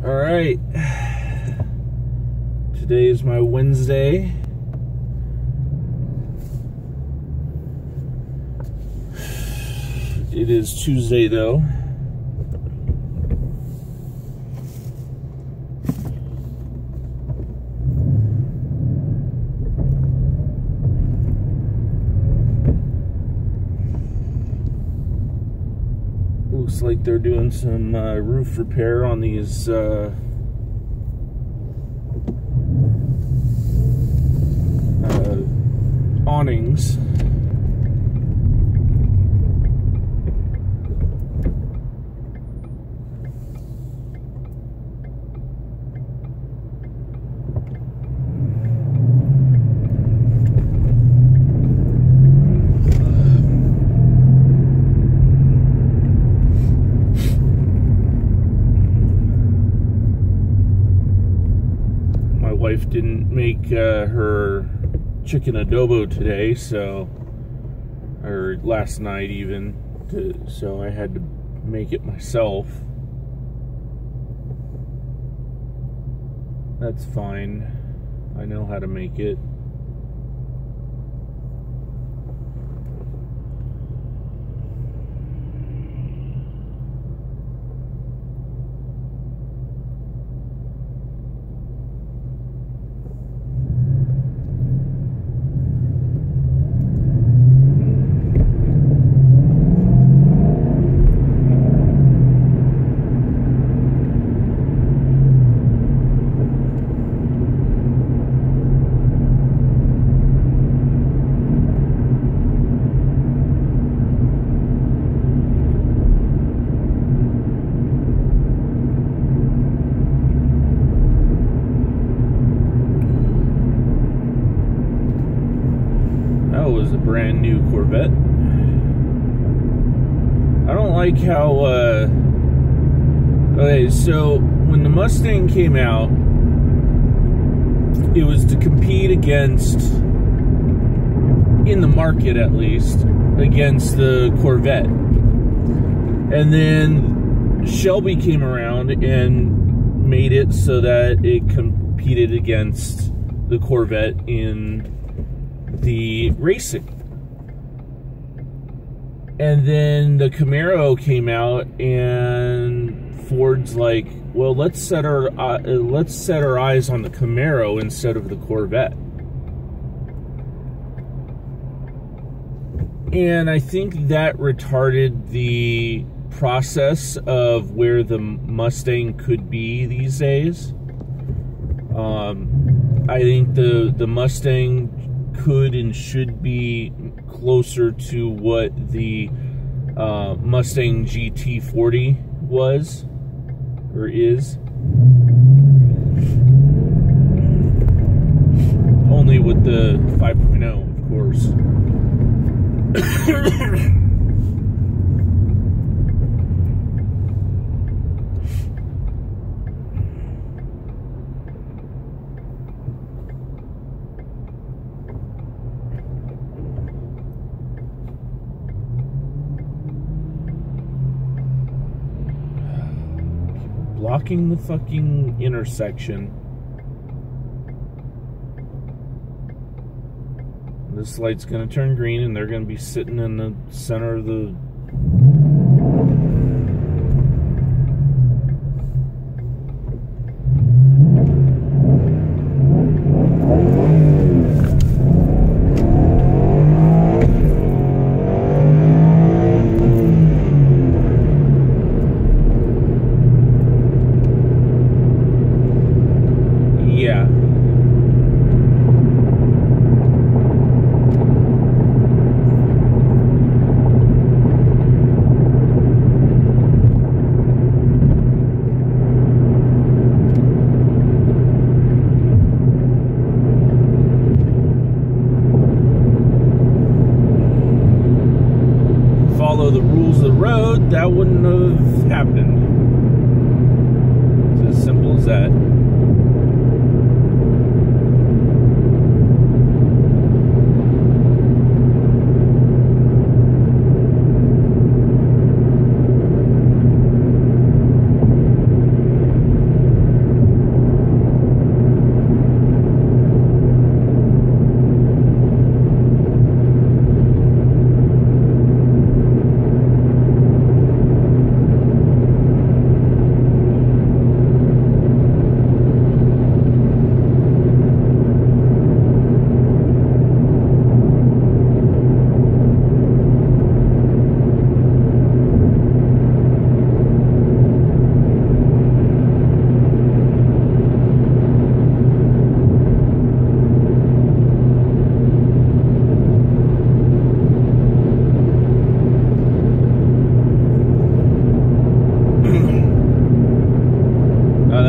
All right, today is my Wednesday. It is Tuesday though. Looks like they're doing some roof repair on these awnings. Wife didn't make her chicken adobo today, or last night even, so I had to make it myself. That's fine. I know how to make it. Was a brand new Corvette. I don't like how okay, so when the Mustang came out, it was to compete against, in the market at least, against the Corvette. And then Shelby came around and made it so that it competed against the Corvette in the racing. And then the Camaro came out and Ford's like, well, let's set our eyes on the Camaro instead of the Corvette. And I think that retarded the process of where the Mustang could be these days. I think the Mustang could and should be closer to what the Mustang GT40 was or is, only with the 5.0, of course. Blocking the fucking intersection. This light's gonna turn green and they're gonna be sitting in the center of the the rules of the road, that wouldn't have happened. It's as simple as that.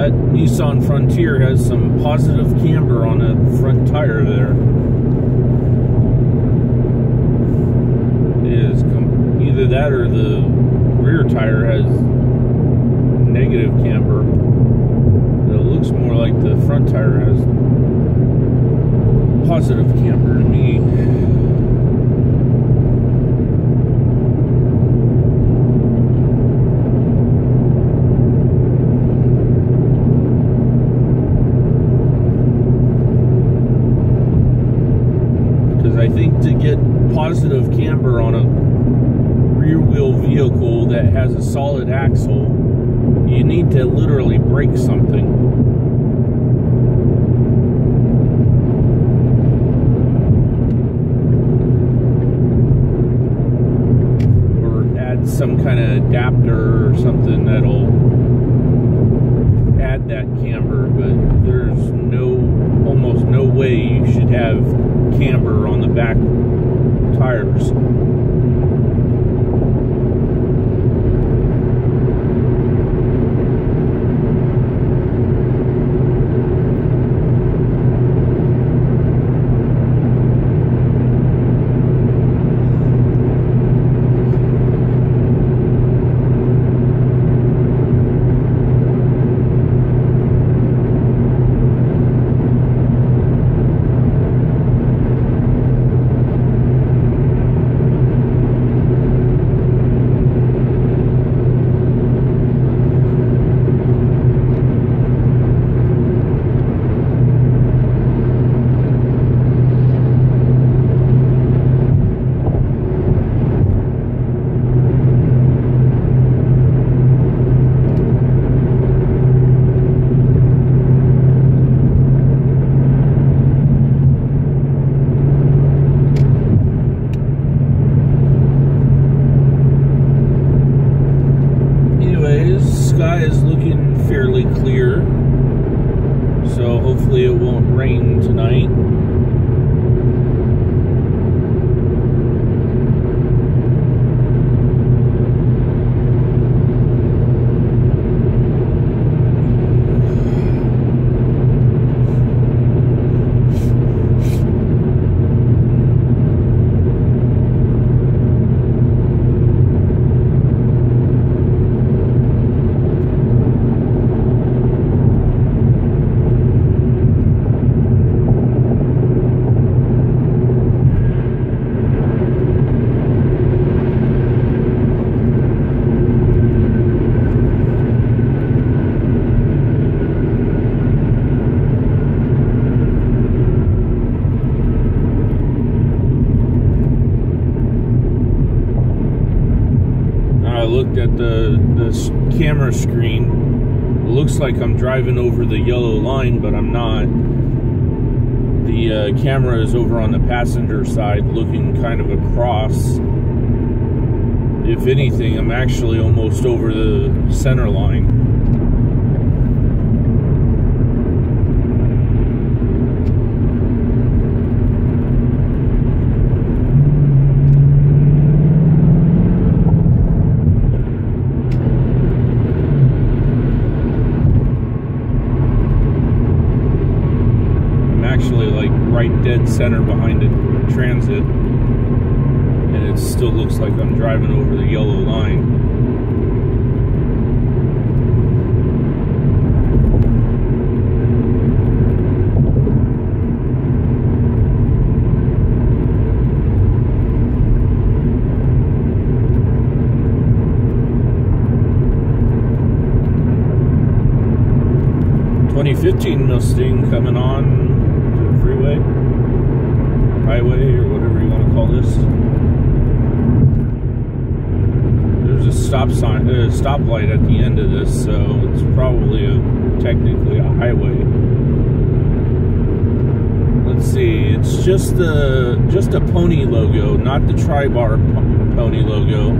that Nissan Frontier has some positive camber on the front tire there. It is either that or the rear tire has negative camber. It looks more like the front tire has positive camber to me. I think to get positive camber on a rear wheel vehicle that has a solid axle, you need to literally break something. Or add some kind of adapter or something that'll add that camber, but there's almost no way you should have camber on the back tires. Sky is looking fairly clear, so hopefully it won't rain tonight. Looked at the camera screen. It looks like I'm driving over the yellow line, but I'm not. The camera is over on the passenger side looking kind of across. If anything, I'm actually almost over the center line. Actually like right dead center behind a transit, and it still looks like I'm driving over the yellow line. .2015 Mustang coming on freeway, highway, or whatever you want to call this. There's a stoplight at the end of this, so it's probably technically a highway. Let's see, it's just a pony logo, not the tri-bar pony logo.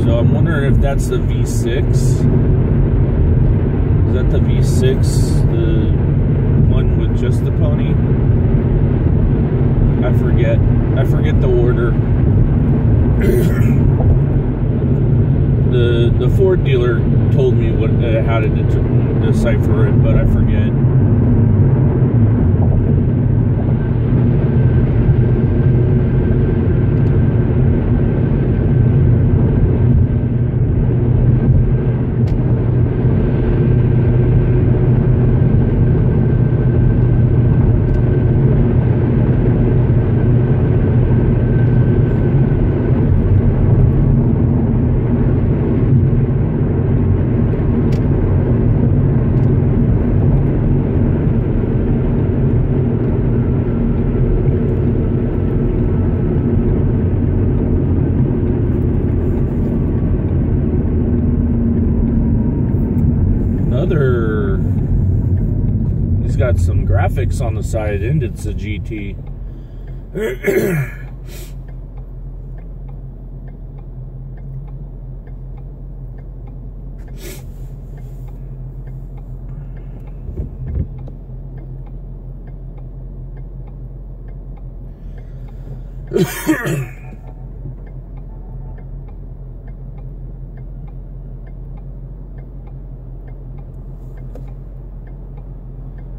So I'm wondering if that's the V6. Is that the V6? The one with just the pony? I forget the order. the Ford dealer told me what how to decipher it, but I forget. He's got some graphics on the side, and it's a GT.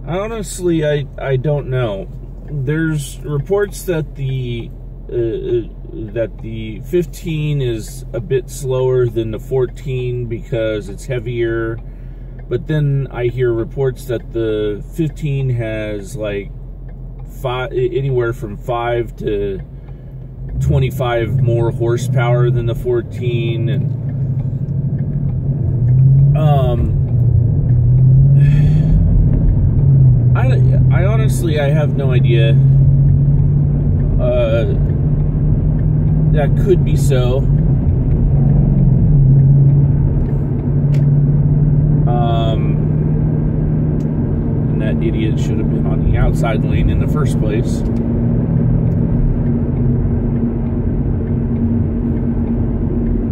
Honestly, I don't know. There's reports that the 15 is a bit slower than the 14 because it's heavier, but then I hear reports that the 15 has like anywhere from 5 to 25 more horsepower than the 14, and I honestly, I have no idea. That could be so. And that idiot should have been on the outside lane in the first place.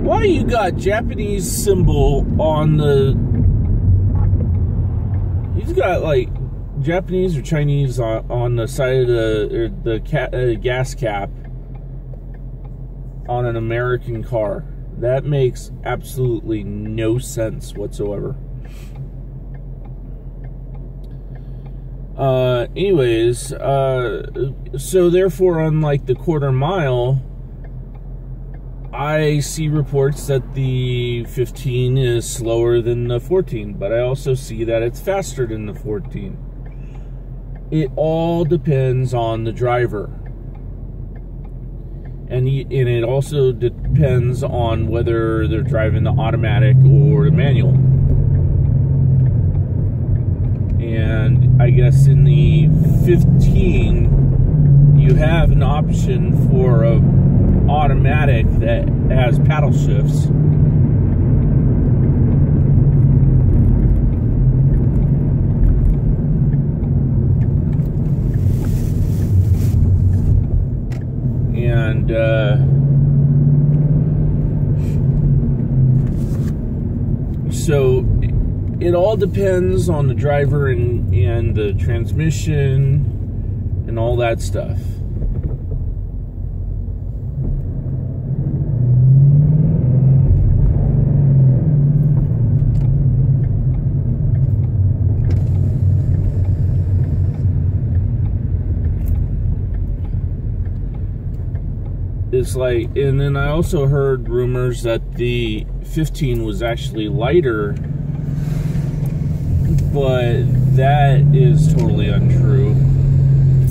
Why you got Japanese symbol on the... He's got like Japanese or Chinese on the side of the gas cap on an American car. That makes absolutely no sense whatsoever. Anyways, so therefore, unlike the quarter mile, I see reports that the 15 is slower than the 14, but I also see that it's faster than the 14. It all depends on the driver. And it also depends on whether they're driving the automatic or the manual. And I guess in the 15, you have an option for a automatic that has paddle shifts. And so it all depends on the driver and the transmission and all that stuff. It's like, and then I also heard rumors that the 15 was actually lighter, but that is totally untrue.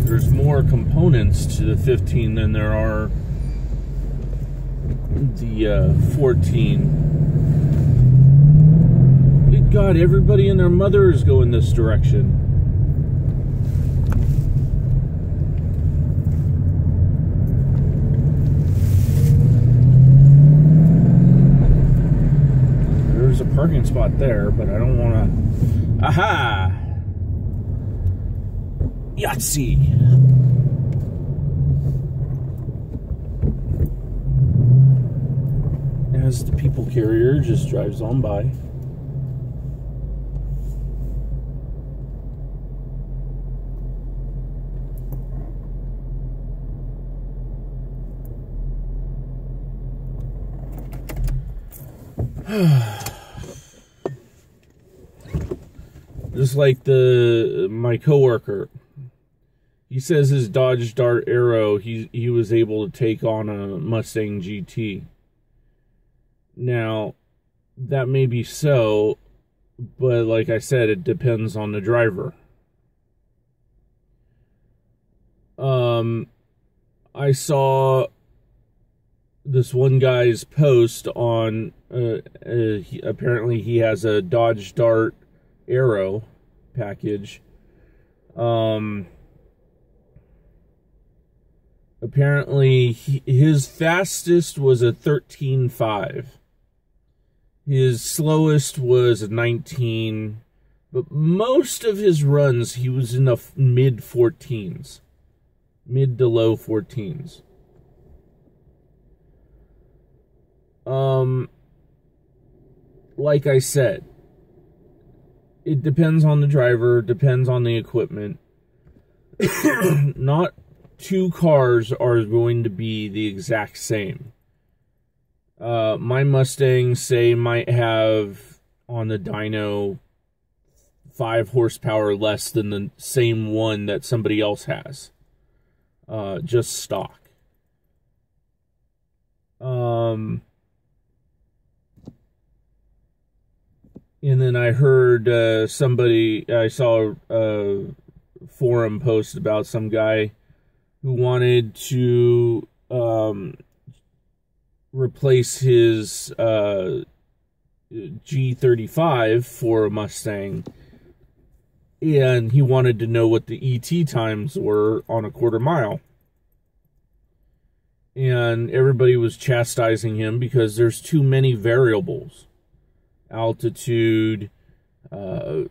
There's more components to the 15 than there are the 14. Good God, everybody and their mother is going this direction. There's a parking spot there, but I don't want to... Aha! Yahtzee! As the people carrier just drives on by. Just like my coworker, he says his Dodge Dart Arrow, he was able to take on a Mustang GT. Now, that may be so, but like I said, it depends on the driver. I saw this one guy's post on, apparently he has a Dodge Dart Arrow package. Apparently his fastest was a 13.5. His slowest was a 19, but most of his runs he was in the mid 14s, mid to low 14s. Like I said, it depends on the driver, depends on the equipment. Not two cars are going to be the exact same. My Mustang, say, might have on the dyno 5 horsepower less than the same one that somebody else has. Just stock. And then I heard I saw a forum post about some guy who wanted to replace his G35 for a Mustang, and he wanted to know what the ET times were on a quarter mile. And everybody was chastising him because there's too many variables. Altitude, the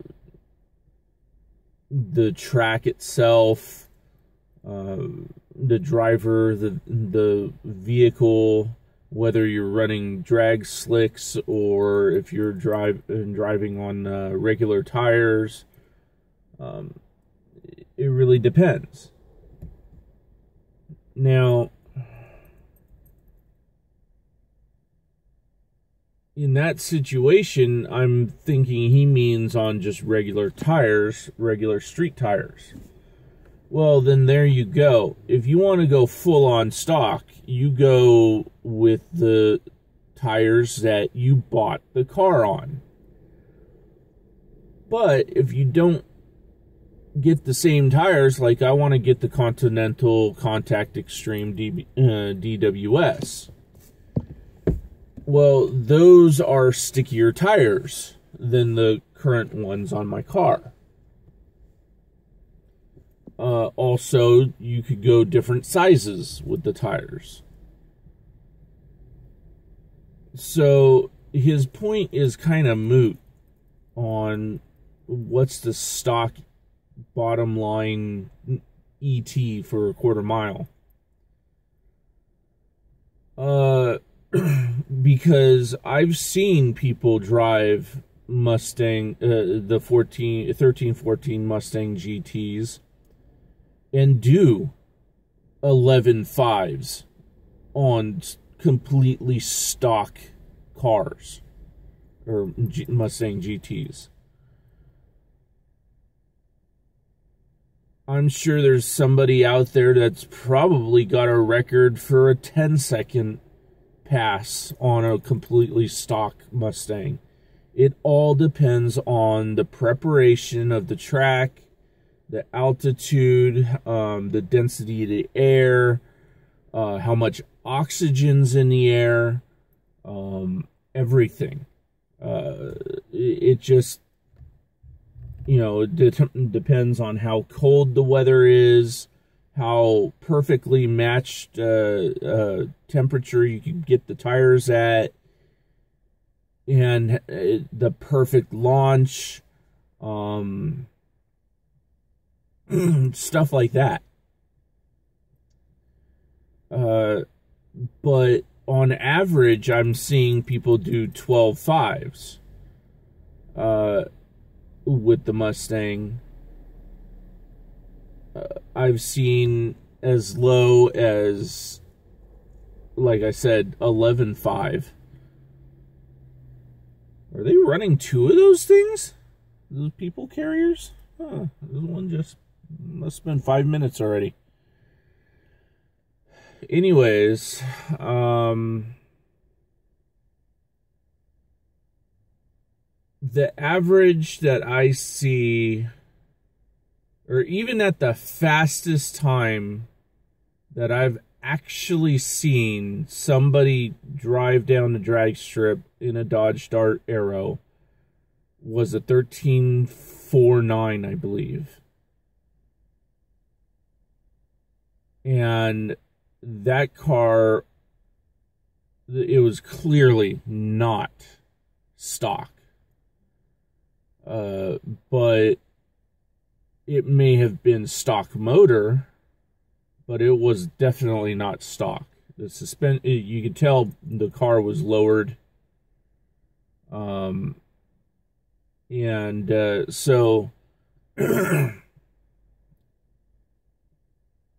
track itself, the driver, the vehicle, whether you're running drag slicks or if you're driving on regular tires. It really depends. Now, in that situation, I'm thinking he means on just regular tires, regular street tires. Well, then there you go. If you want to go full on stock, you go with the tires that you bought the car on. But if you don't get the same tires, like I want to get the Continental Contact Extreme DWS. Well, those are stickier tires than the current ones on my car. Also, you could go different sizes with the tires. So, his point is kind of moot on what's the stock bottom line ET for a quarter mile. Because I've seen people drive Mustang, the 13-14 Mustang GTs, and do 11.5s on completely stock cars, or Mustang GTs. I'm sure there's somebody out there that's probably got a record for a 10-second pass on a completely stock Mustang. It all depends on the preparation of the track, the altitude, the density of the air, how much oxygen's in the air, everything. It just, depends on how cold the weather is, how perfectly matched temperature you can get the tires at, and the perfect launch, stuff like that. But on average, I'm seeing people do 12.5s with the Mustang. I've seen as low as, like I said, 11.5. Are they running 2 of those things? Those people carriers? Huh, this one just must have been 5 minutes already. Anyways, the average that I see, or even at the fastest time that I've actually seen somebody drive down the drag strip in a Dodge Dart Arrow, was a 13.49, I believe. And that car, it was clearly not stock. But it may have been stock motor, but it was definitely not stock. The you could tell the car was lowered. So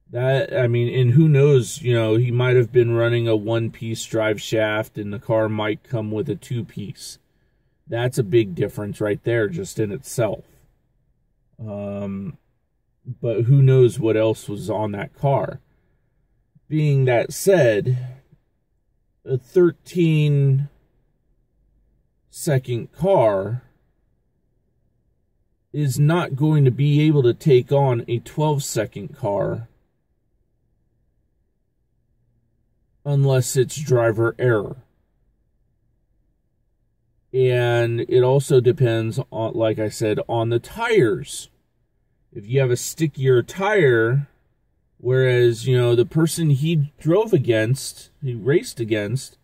that, I mean, and who knows, you know, he might have been running a 1-piece drive shaft and the car might come with a 2-piece. That's a big difference right there just in itself. But who knows what else was on that car. Being that said, a 13-second car is not going to be able to take on a 12-second car unless it's driver error. And it also depends on, like I said, on the tires. If you have a stickier tire, whereas, you know, the person he raced against,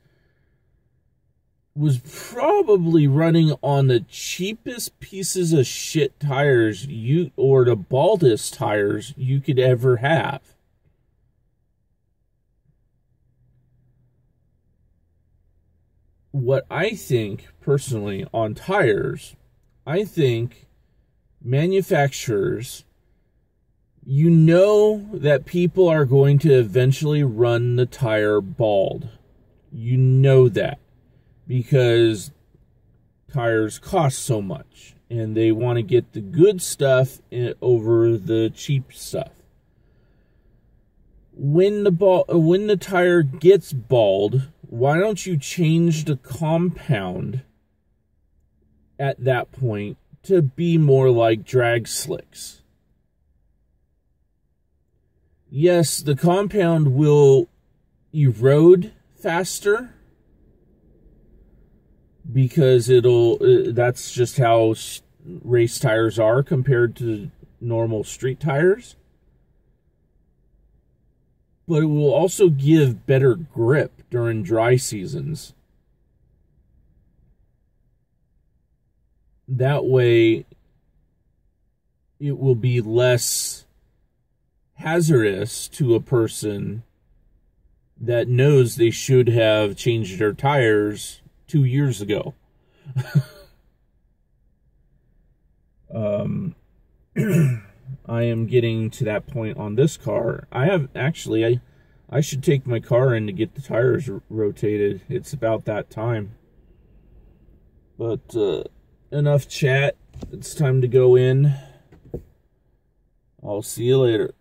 was probably running on the cheapest pieces of shit tires or the baldest tires you could ever have. What I think, personally, on tires, I think manufacturers, you know that people are going to eventually run the tire bald. You know that. Because tires cost so much. And they want to get the good stuff over the cheap stuff. When the tire gets bald, why don't you change the compound at that point to be more like drag slicks? Yes, the compound will erode faster because that's just how race tires are compared to normal street tires. But it will also give better grip during dry seasons. That way, it will be less hazardous to a person that knows they should have changed their tires 2 years ago. I am getting to that point on this car. I should take my car in to get the tires rotated. It's about that time. But enough chat. It's time to go in. I'll see you later.